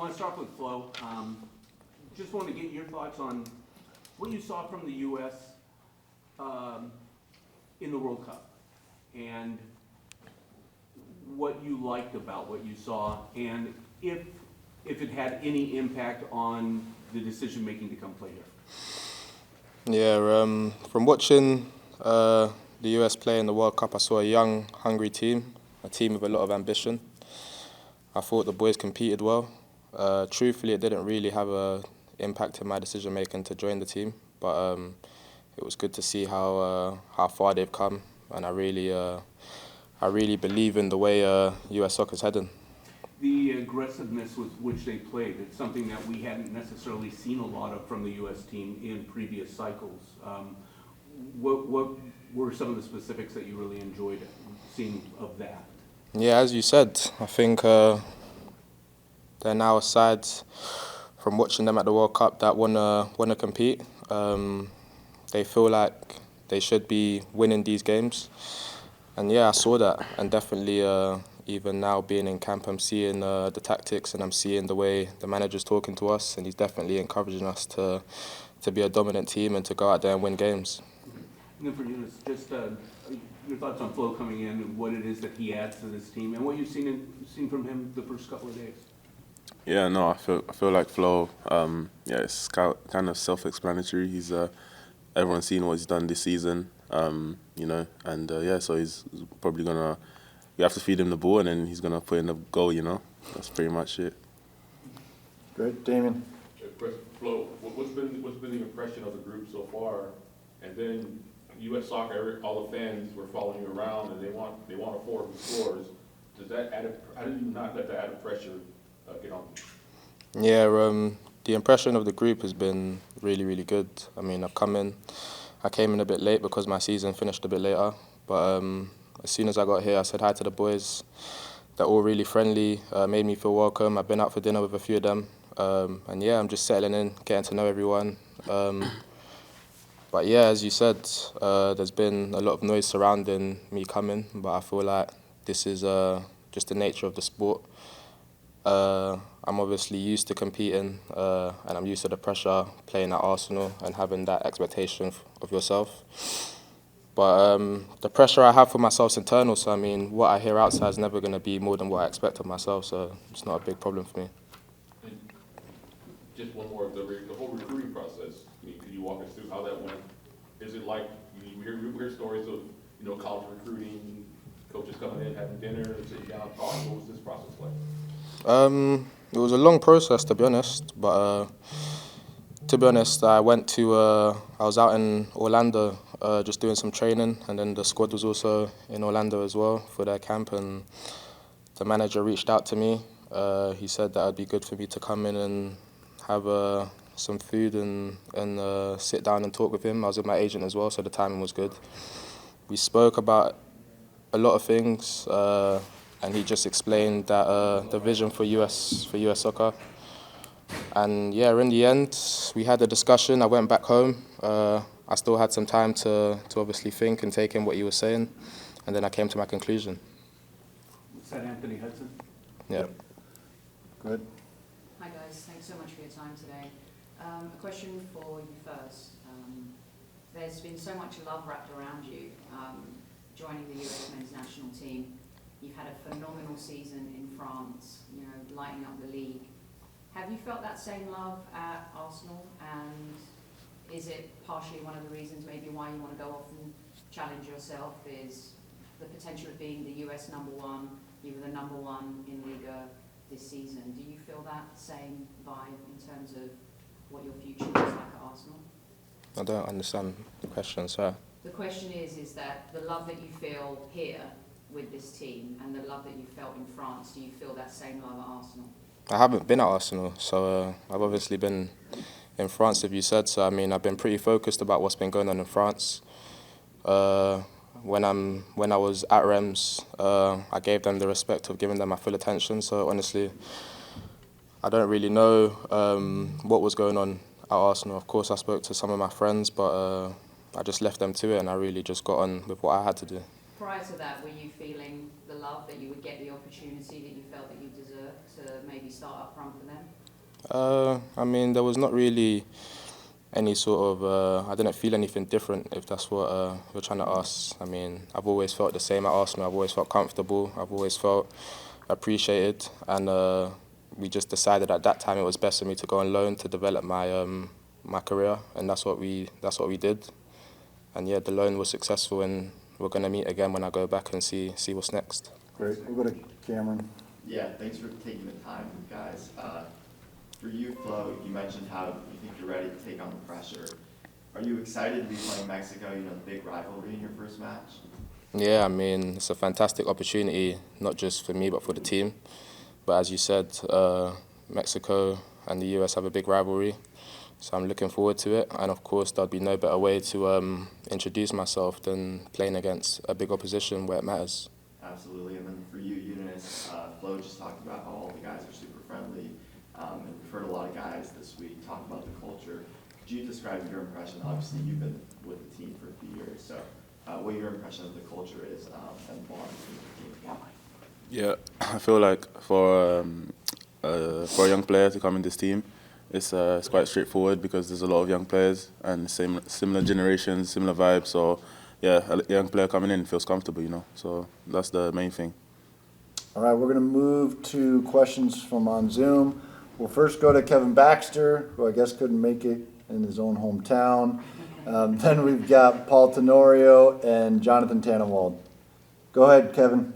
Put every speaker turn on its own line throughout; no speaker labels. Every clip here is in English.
want to start with Flo. Just want to get your thoughts on what you saw from the U.S. In the World Cup, and what you liked about what you saw, and if it had any impact on the decision making to come play here.
Yeah, from watching the US play in the World Cup, I saw a young, hungry team, a team with a lot of ambition. I thought the boys competed well. Truthfully, it didn't really have an impact in my decision making to join the team, but it was good to see how far they've come, and I really believe in the way US soccer's heading.
The aggressiveness with which they played, it's something that we hadn't necessarily seen a lot of from the U.S. team in previous cycles. What were some of the specifics that you really enjoyed seeing of that?
Yeah, as you said, I think they're now a side from watching them at the World Cup that wanna compete. They feel like they should be winning these games, and yeah, I saw that, and definitely. Even now being in camp, I'm seeing the tactics, and I'm seeing the way the manager's talking to us, and he's definitely encouraging us to be a dominant team and to go out there and win games.
And then for Yunus, just your thoughts on Flo coming in and what it is that he adds to this team, and what you've seen from him the first couple of days.
Yeah, no, I feel like Flo. It's kind of self-explanatory. He's everyone's seen what he's done this season, and so he's probably gonna. We have to feed him the ball, and then he's going to put in the goal, That's pretty much it.
Great. Damien?
Flo, what's been the impression of the group so far? And then U.S. soccer, all the fans were following you around, and they want a forward who scores. How do you not let that added pressure get on you?
Yeah, the impression of the group has been really, really good. I mean, I came in a bit late because my season finished a bit later, but as soon as I got here, I said hi to the boys. They're all really friendly, made me feel welcome. I've been out for dinner with a few of them. And yeah, I'm just settling in, getting to know everyone. But yeah, as you said, there's been a lot of noise surrounding me coming, but I feel like this is just the nature of the sport. I'm obviously used to competing, and I'm used to the pressure playing at Arsenal and having that expectation of yourself. But the pressure I have for myself is internal, so I mean, what I hear outside is never going to be more than what I expect of myself, so it's not a big problem for me.
And just one more, the whole recruiting process, can you walk us through how that went? Is it like, you hear stories of, college recruiting, coaches coming in, having dinner, sitting down, talking? What was this process like?
It was a long process, to be honest, but to be honest, I was out in Orlando just doing some training, and then the squad was also in Orlando as well for their camp, and the manager reached out to me. He said that it'd be good for me to come in and have some food and sit down and talk with him. I was with my agent as well, so the timing was good. We spoke about a lot of things, and he just explained that the vision for US soccer. And yeah, in the end, we had a discussion. I went back home. I still had some time to obviously think and take in what he was saying, and then I came to my conclusion.
Is that Anthony Hudson?
Yeah.
Good.
Hi guys, thanks so much for your time today. A question for you first. There's been so much love wrapped around you joining the US men's national team. You've had a phenomenal season in France, lighting up the league. Have you felt that same love at Arsenal, and is it partially one of the reasons maybe why you want to go off and challenge yourself is the potential of being the US #1, you were the #1 in Liga this season. Do you feel that same vibe in terms of what your future looks like at Arsenal?
I don't understand the question, sir.
The question is that the love that you feel here with this team and the love that you felt in France, do you feel that same love at Arsenal?
I haven't been at Arsenal, so I've obviously been in France, if you said. So I mean, I've been pretty focused about what's been going on in France. When I was at Reims, I gave them the respect of giving them my full attention. So honestly, I don't really know what was going on at Arsenal. Of course, I spoke to some of my friends, but I just left them to it, and I really just got on with what I had to do.
Prior to that, were you feeling the love that you would get the opportunity that you felt that you deserved to maybe start up front for them?
I mean, there was not really any sort of, I didn't feel anything different, if that's what you're trying to ask. I mean, I've always felt the same at Arsenal. I've always felt comfortable. I've always felt appreciated. And we just decided at that time it was best for me to go on loan to develop my career. And that's what we did. And yeah, the loan was successful, and we're going to meet again when I go back and see what's next.
Great. We'll go to Cameron.
Yeah, thanks for taking the time, guys. For you, Flo, you mentioned how you think you're ready to take on the pressure. Are you excited to be playing Mexico, the big rivalry in your first match?
Yeah, I mean, it's a fantastic opportunity, not just for me, but for the team. But as you said, Mexico and the US have a big rivalry, so I'm looking forward to it. And of course, there'd be no better way to introduce myself than playing against a big opposition where it matters.
Absolutely. And then for you, Yunus, Flo just talked about how all the guys are super friendly. And we've heard a lot of guys this week talk about the culture. Could you describe your impression? Obviously, you've been with the team for a few years, so what your impression of the culture is and bond between the team?
Yeah, I feel like for a young player to come in this team, it's quite straightforward because there's a lot of young players and similar generations, similar vibes. So yeah, a young player coming in feels comfortable, So that's the main thing.
All right, we're going to move to questions from on Zoom. We'll first go to Kevin Baxter, who I guess couldn't make it in his own hometown. Then we've got Paul Tenorio and Jonathan Tannenwald. Go ahead, Kevin.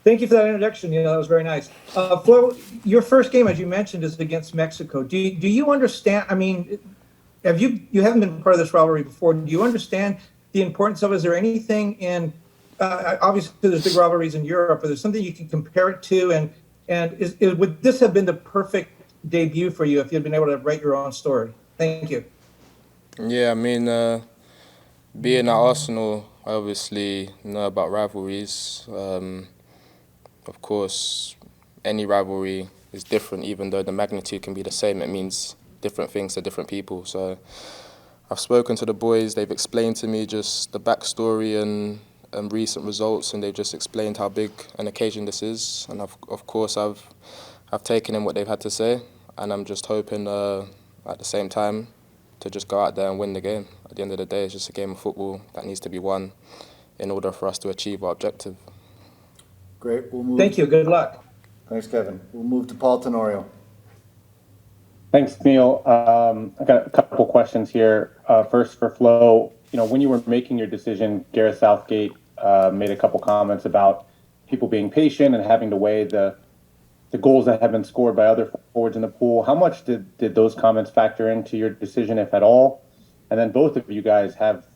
Thank you for that introduction. That was very nice. Flo, your first game, as you mentioned, is against Mexico. Do you understand? I mean, you haven't been part of this rivalry before. Do you understand the importance of it? Is there anything in obviously there's big rivalries in Europe, but there's something you can compare it to? And would this have been the perfect debut for you if you'd been able to write your own story? Thank you.
Yeah, I mean, being at Arsenal, I obviously know about rivalries. Of course, any rivalry is different, even though the magnitude can be the same. It means different things to different people. So I've spoken to the boys. They've explained to me just the backstory and recent results, and they've just explained how big an occasion this is. And of course, I've taken in what they've had to say, and I'm just hoping at the same time to just go out there and win the game. At the end of the day, it's just a game of football that needs to be won in order for us to achieve our objective.
Great. We'll move.
Thank you. Good luck.
Thanks, Kevin. We'll move to Paul Tenorio.
Thanks, Neil. I got a couple questions here. First for Flo, when you were making your decision, Gareth Southgate made a couple comments about people being patient and having to weigh the goals that have been scored by other forwards in the pool. How much did those comments factor into your decision, if at all? And then both of you guys have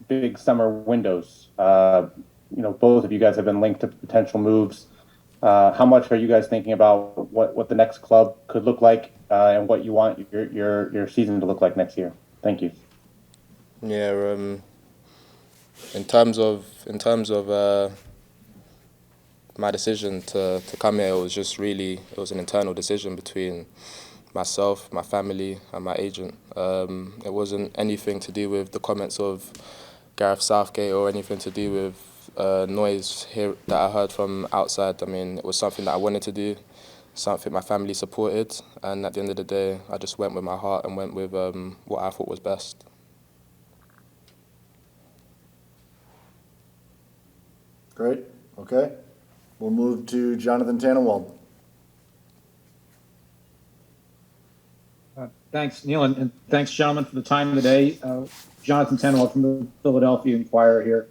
big summer windows. Both of you guys have been linked to potential moves. How much are you guys thinking about what the next club could look like and what you want your season to look like next year? Thank you.
Yeah, in terms of my decision to come here, it was an internal decision between myself, my family, and my agent. It wasn't anything to do with the comments of Gareth Southgate or anything to do with noise here that I heard from outside. I mean, it was something that I wanted to do, something my family supported, and at the end of the day, I just went with my heart and went with what I thought was best.
Great. Okay. We'll move to Jonathan Tannenwald.
Thanks, Neil, and thanks, gentlemen, for the time today. Jonathan Tannenwald from the Philadelphia Inquirer here.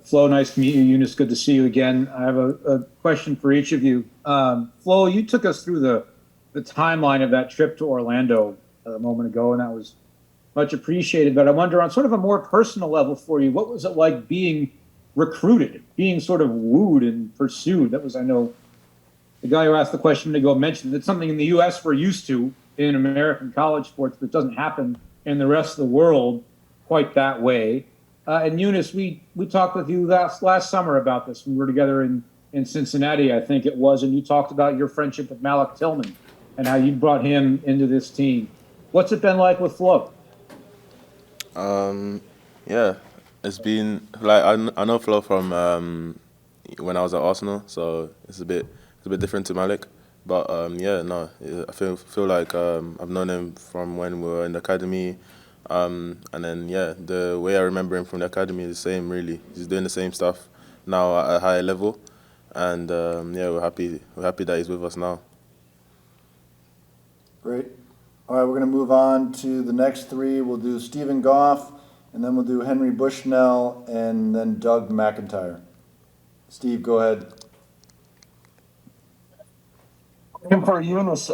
Flo, nice to meet you. Yunus, good to see you again. I have a question for each of you. Flo, you took us through the timeline of that trip to Orlando a moment ago, and that was much appreciated. But I wonder, on sort of a more personal level for you, what was it like being recruited, being sort of wooed and pursued? That was, I know, the guy who asked the question to go mentioned that's something in the U.S. we're used to in American college sports, but doesn't happen in the rest of the world quite that way. And Yunus, we talked with you last summer about this. We were together in Cincinnati, I think it was, and you talked about your friendship with Malik Tillman and how you brought him into this team. What's it been like with Flo?
Yeah, it's been like I know Flo from when I was at Arsenal, so it's a bit different to Malik. But yeah, no, I feel like I've known him from when we were in the academy, and then yeah, the way I remember him from the academy is the same. Really, he's doing the same stuff now at a higher level, and yeah, we're happy that he's with us now.
Great. All right, we're going to move on to the next three. We'll do Stephen Goff, and then we'll do Henry Bushnell, and then Doug McIntyre. Steve, go ahead.
And for Yunus,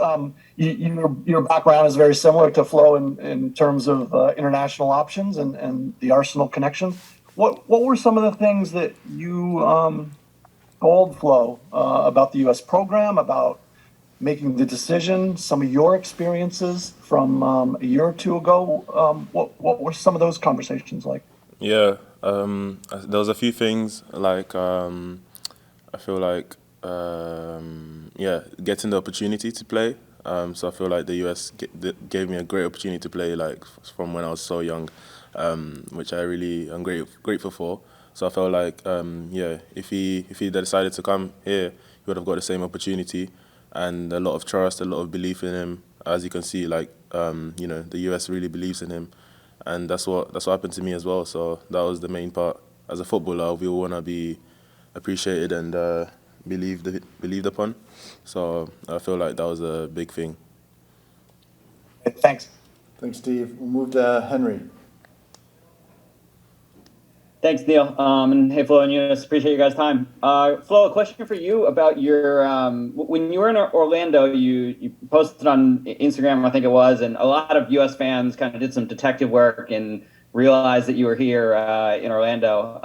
your background is very similar to Flo in terms of international options and the Arsenal connection. What were some of the things that you told Flo about the U.S. program, about making the decision, some of your experiences from a year or two ago? What were some of those conversations like?
Yeah, there was a few things like I feel like yeah, getting the opportunity to play. So I feel like the US gave me a great opportunity to play like from when I was so young, which I really am grateful for. So I felt like yeah, if he decided to come here, he would have got the same opportunity and a lot of trust, a lot of belief in him. As you can see, like you know, the US really believes in him, and that's what happened to me as well. So that was the main part. As a footballer, we all want to be appreciated and believed upon. So I feel like that was a big thing.
Thanks.
Thanks, Steve. We'll move to Henry.
Thanks, Neil. And hey, Flo and Yunus, appreciate you guys' time. Flo, a question for you about your when you were in Orlando, you posted on Instagram, I think it was, and a lot of U.S. fans kind of did some detective work and realized that you were here in Orlando.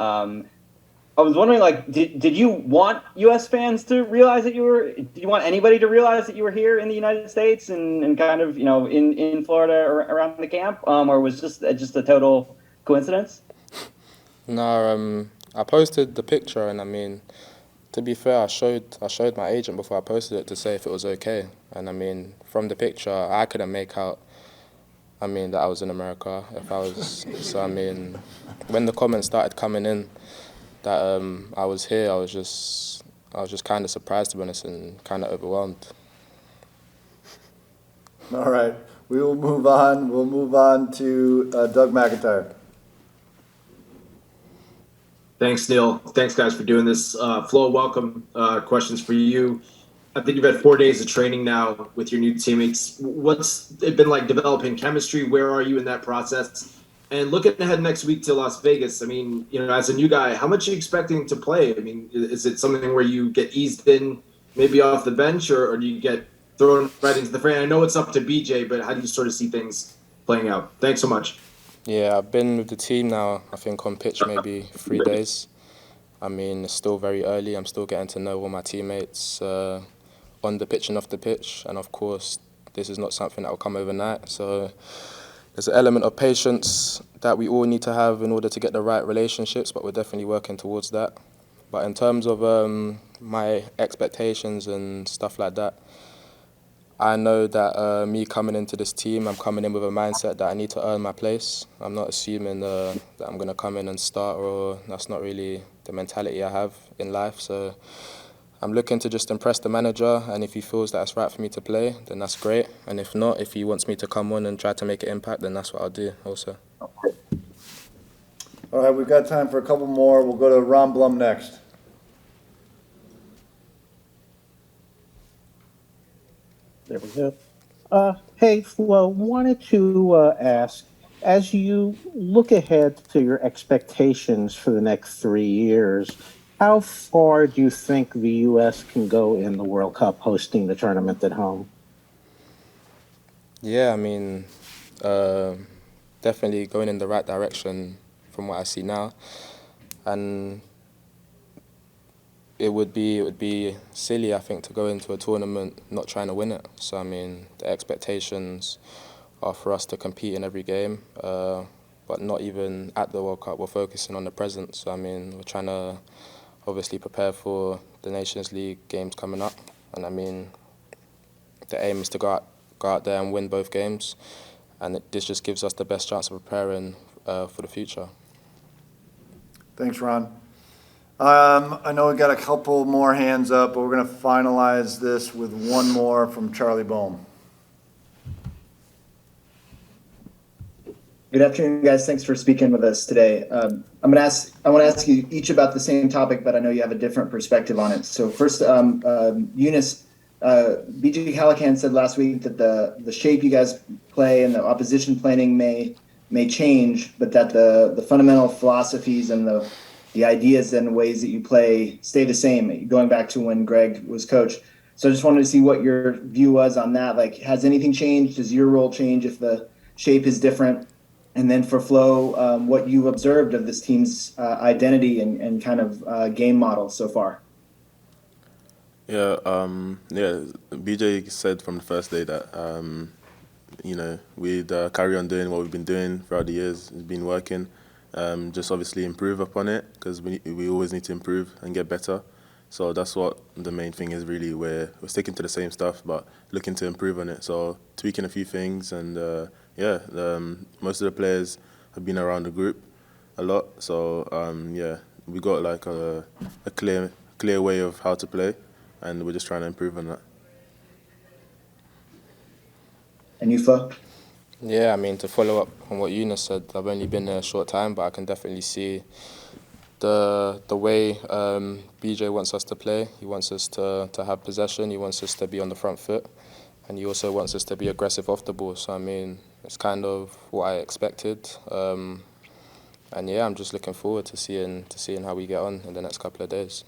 I was wondering, like, did you want U.S. fans to realize that did you want anybody to realize that you were here in the United States and kind of, you know, in Florida or around the camp, or was just a total coincidence?
No, I posted the picture, and I mean, to be fair, I showed my agent before I posted it to say if it was okay. And I mean, from the picture, I couldn't make out, I mean, that I was in America. If I was, so I mean, when the comments started coming in that I was here, I was just kind of surprised, to be honest, and kind of overwhelmed.
All right, we will move on. We'll move on to Doug McIntyre.
Thanks, Neil. Thanks, guys, for doing this. Flo, welcome. Questions for you. I think you've had 4 days of training now with your new teammates. What's it been like developing chemistry? Where are you in that process? And looking ahead next week to Las Vegas, I mean, you know, as a new guy, how much are you expecting to play? I mean, is it something where you get eased in, maybe off the bench, or do you get thrown right into the frame? I know it's up to BJ, but how do you sort of see things playing out? Thanks so much.
Yeah, I've been with the team now, I think on pitch maybe 3 days. I mean, it's still very early. I'm still getting to know all my teammates on the pitch and off the pitch. And of course, this is not something that will come overnight. So there's an element of patience that we all need to have in order to get the right relationships, but we're definitely working towards that. But in terms of my expectations and stuff like that, I know that me coming into this team, I'm coming in with a mindset that I need to earn my place. I'm not assuming that I'm going to come in and start, or that's not really the mentality I have in life. So I'm looking to just impress the manager, and if he feels that it's right for me to play, then that's great. And if not, if he wants me to come on and try to make an impact, then that's what I'll do also.
All right, we've got time for a couple more. We'll go to Ron Blum next.
There we go. Hey, Flo, wanted to ask, as you look ahead to your expectations for the next 3 years, how far do you think the U.S. can go in the World Cup hosting the tournament at home?
Yeah, I mean, definitely going in the right direction from what I see now. And it would be silly, I think, to go into a tournament not trying to win it. So I mean, the expectations are for us to compete in every game, but not even at the World Cup. We're focusing on the present. So I mean, we're trying to obviously prepare for the Nations League games coming up, and I mean, the aim is to go out there and win both games, and this just gives us the best chance of preparing for the future.
Thanks, Ron. I know we got a couple more hands up, but we're gonna finalize this with one more from Charlie Bohm.
Good afternoon, guys. Thanks for speaking with us today. I want to ask you each about the same topic, but I know you have a different perspective on it. So first, Yunus, BJ Callaghan said last week that the shape you guys play and the opposition planning may change, but that the fundamental philosophies and the ideas and ways that you play stay the same, going back to when Greg was coach. So I just wanted to see what your view was on that. Like, has anything changed? Does your role change if the shape is different? And then for Flo, what you've observed of this team's identity and kind of game model so far.
Yeah, BJ said from the first day that, we'd carry on doing what we've been doing throughout the years. It's been working. Just obviously improve upon it, because we always need to improve and get better. So that's what the main thing is really. We're sticking to the same stuff, but looking to improve on it. So tweaking a few things, and most of the players have been around the group a lot. So we got like a clear way of how to play, and we're just trying to improve on that.
And you, Flo?
Yeah, I mean, to follow up on what Yunus said, I've only been there a short time, but I can definitely see the way BJ wants us to play. He wants us to have possession. He wants us to be on the front foot, and he also wants us to be aggressive off the ball. So I mean, it's kind of what I expected. And yeah, I'm just looking forward to seeing how we get on in the next couple of days.